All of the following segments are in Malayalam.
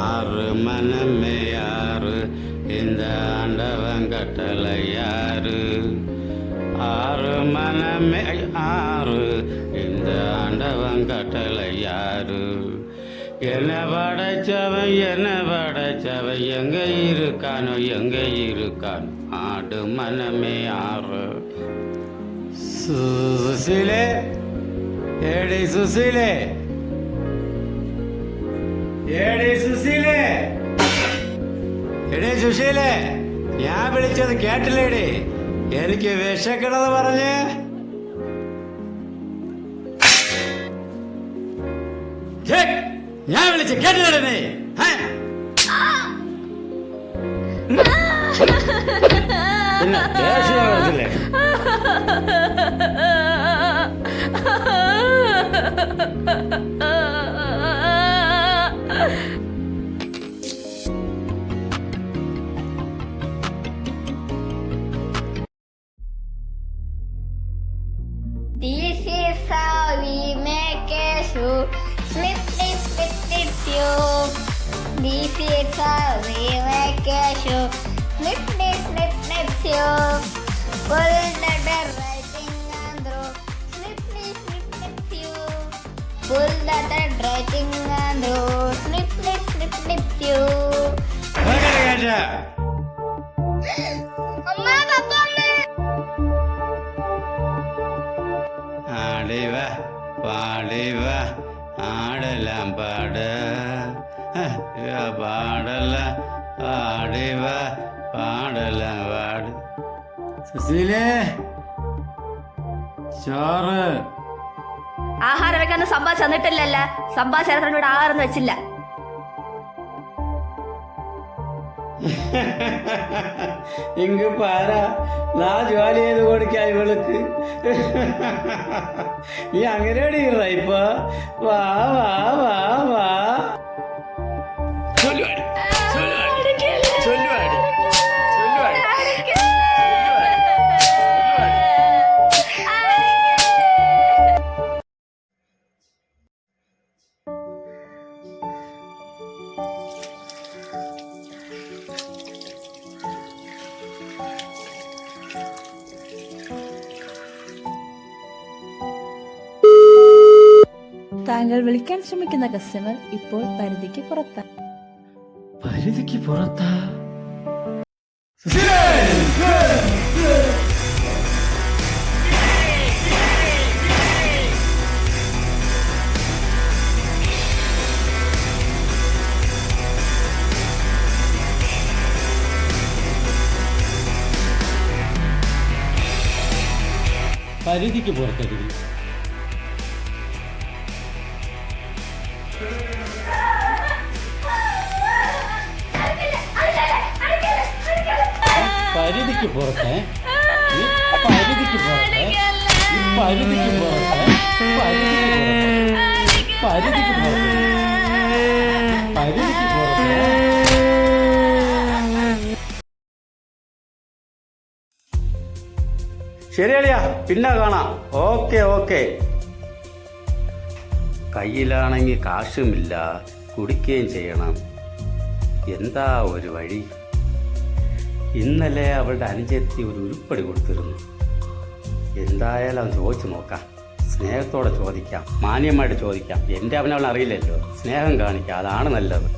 ஆறு மனமே ஆறு இந்த ஆண்டவன் கட்டளை யாரு ஆறு மனமே ஆறு இந்த ஆண்டவன் கட்டளை யாரு என்ன படைச்சவன் எங்க இருக்கானோ எங்க இருக்கான் ஆடு மனமே ஆறு സുശീലേ ഏടി സുശീലേ ഏടി സുശീലേ എടേ സുശീലേ ഞാൻ വിളിച്ചത് കേട്ടില്ലേടി എനിക്ക് വിശക്കണമെന്ന് പറഞ്ഞ് ഞാൻ വിളിച്ച് കേട്ടില്ലേ നീ പിന്നെ ദേഷ്യം വരത്തില്ലേ This is how we make a shoe. Slip, slip, slip, slip, shoe. This is how we make a shoe. Slip, slip, slip, slip, shoe. Pull the writing and through. Slip, slip, slip, slip, shoe. Pull the writing and through. Slip, slip, slip, slip, shoe. Amma, Papa, ആടിവ പാടിവ ആടലാം പാട് പാടല ആടിവ പാടലാം പാട് സുശീലേ ചോറ് ആഹാരം വെക്കാനും സംഭാ ചെന്നിട്ടില്ലല്ല സംഭാ ചേർത്തനോട് ആഹാരം വെച്ചില്ല ഇങ്ങ് പാരാ നാ ജോലി ചെയ്ത് കൊടുക്കാൻ ഇവൾക്ക് നീ അങ്ങനെ ഇപ്പൊ വാ വാ വാ വാ ചൊല്ലുവാടി ചൊല്ലുവാടി താങ്കൾ വിളിക്കാൻ ശ്രമിക്കുന്ന കസ്റ്റമർ ഇപ്പോൾ പരിധിക്ക് പുറത്താണ്. പരിധിക്ക് പുറത്താ? പരിധിക്ക് പുറത്തടി പരിധിക്ക് പുറത്തെ പരിധിക്ക് പുറത്തെ പരിധിക്ക് പുറത്തെ പരിധിക്ക് പുറത്തെ പരിധിക്ക് പുറത്തെ ശരിയളിയാ പിന്നെ കാണാം. Okay okay. കയ്യിലാണെങ്കിൽ കാശുമില്ല, കുടിക്കുകയും ചെയ്യണം. എന്താ ഒരു വഴി? ഇന്നലെ അവളുടെ അനുജത്തി ഒരു ഉരുപ്പടി കൊടുത്തിരുന്നു. എന്തായാലും ചോദിച്ചു നോക്കാം. സ്നേഹത്തോടെ ചോദിക്കാം, മാന്യമായിട്ട് ചോദിക്കാം. എൻ്റെ അവനവൾ അറിയില്ലല്ലോ, സ്നേഹം കാണിക്കാം, അതാണ് നല്ലത്.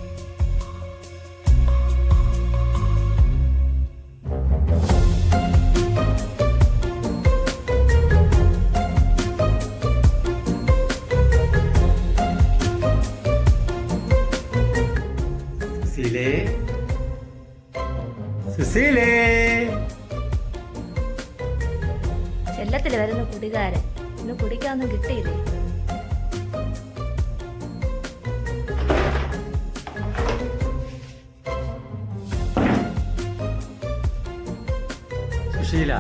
സുശീലേ, ചെല്ലത്തില് വരുന്ന കുടികാരൻ ഇന്ന് കുടിക്കാനൊന്നും കിട്ടിയില്ലേ? സുശീല,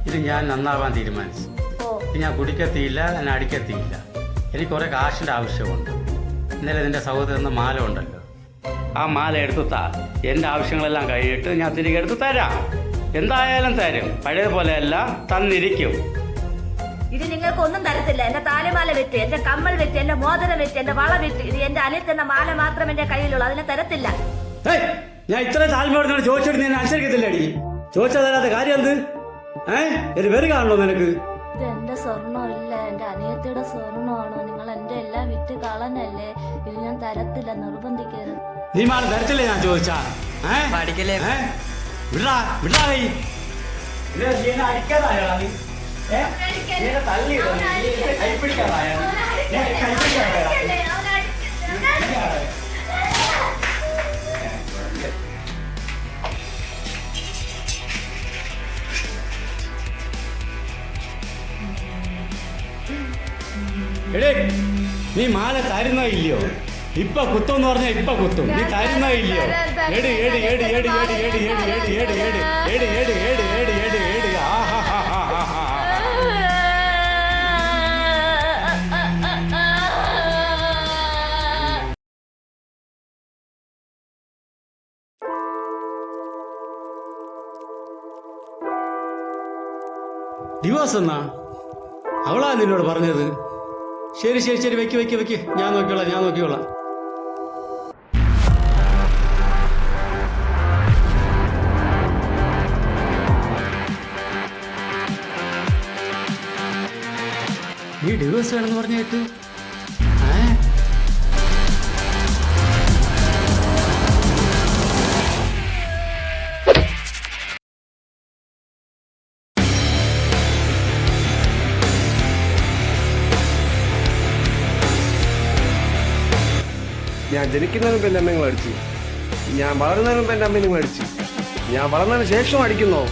ഇത് ഞാൻ നന്നാവാൻ തീരുമാനിച്ചു. ഞാൻ കുടിക്കത്തിയില്ല, ഞാൻ അടിക്കത്തിയില്ല. എനിക്ക് കുറെ കാശിന്റെ ആവശ്യമുണ്ട്. ഇന്നലെ നിന്റെ സഹോദരന് മാല ഉണ്ടല്ലോ, ആ മാല എടുത്തുത്താ. എൻ്റെ ആവശ്യങ്ങളെല്ലാം കഴിഞ്ഞിട്ട് ഞാൻ തിരികെ എടുത്ത് തരാം. എന്തായാലും തരും. പഴയതുപോലെയല്ല, തന്നിരിക്കും. ഇത് നിങ്ങൾക്ക് ഒന്നും തരത്തില്ല. എന്റെ താലിമാല വെറ്റ്, എന്റെ കമ്മൽ വെറ്റ്, എന്റെ മോതിരം വെറ്റ്, എന്റെ വള വെറ്റ്. ഇത് എന്റെ അനിയത്തിന്റെ മാല മാത്രം എന്റെ കയ്യിലുള്ളൂ. അതിനെ തരത്തില്ല. ഏയ്, ഞാൻ ഇത്ര താല്പര്യം ചോദിച്ചിട്ട് ഞാൻ അനുസരിക്കത്തില്ല അടി. ചോദിച്ചാൽ തരാത്ത കാര്യം എന്ത്? ഒരു പേര് കാണണോ നിനക്ക്? ഇത് എന്റെ സ്വർണ്ണമില്ല, എന്റെ അനിയത്തിയുടെ സ്വർണ്ണമാണ്. നിങ്ങൾ എന്റെ എല്ലാം വിറ്റ് കളഞ്ഞല്ലേ. ഇത് ഞാൻ തരത്തില്ല, നിർബന്ധിക്കരുത്. നീ മാല തരത്തില്ലേ ഞാൻ ചോദിച്ചാ? പഠിക്കലേ വിടാ വിടാ കൈ. അടിക്കാതായോടാ നീ? തള്ളിയിടോ കൈപ്പിടിക്കാതായോ? എടേ, നീ മാല തരുന്നോ ഇല്ലയോ? ഇപ്പൊ കുത്തും എന്ന് പറഞ്ഞാൽ ഇപ്പൊ കുത്തും. നീ തരുന്നോ ഇല്ലയോ? എട് എട് എട് എട് എട് എട് എട് എട് എട് എട് എട് എട് എട് എട് എട് എട്. ഡിവോഴ്സ് എന്നാ അവളാ നിന്നോട് പറഞ്ഞത്? ശരി ശരി ശരി, വെക്ക് വെക്ക് വെക്ക്. ഞാൻ നോക്കിക്കോളാം. നീ ഡിവോഴ്സ് വേണമെന്ന് പറഞ്ഞ കേട്ട്? ഞാൻ ജനിക്കുന്നതിന് മുമ്പ് എൻ്റെ അമ്മ നിങ്ങൾ അടിച്ചു. ഞാൻ വളരുന്നതിന് മുമ്പ് എൻ്റെ അമ്മ നിങ്ങൾ അടിച്ചു. ഞാൻ വളർന്നതിന് ശേഷം അടിക്കുന്നോ?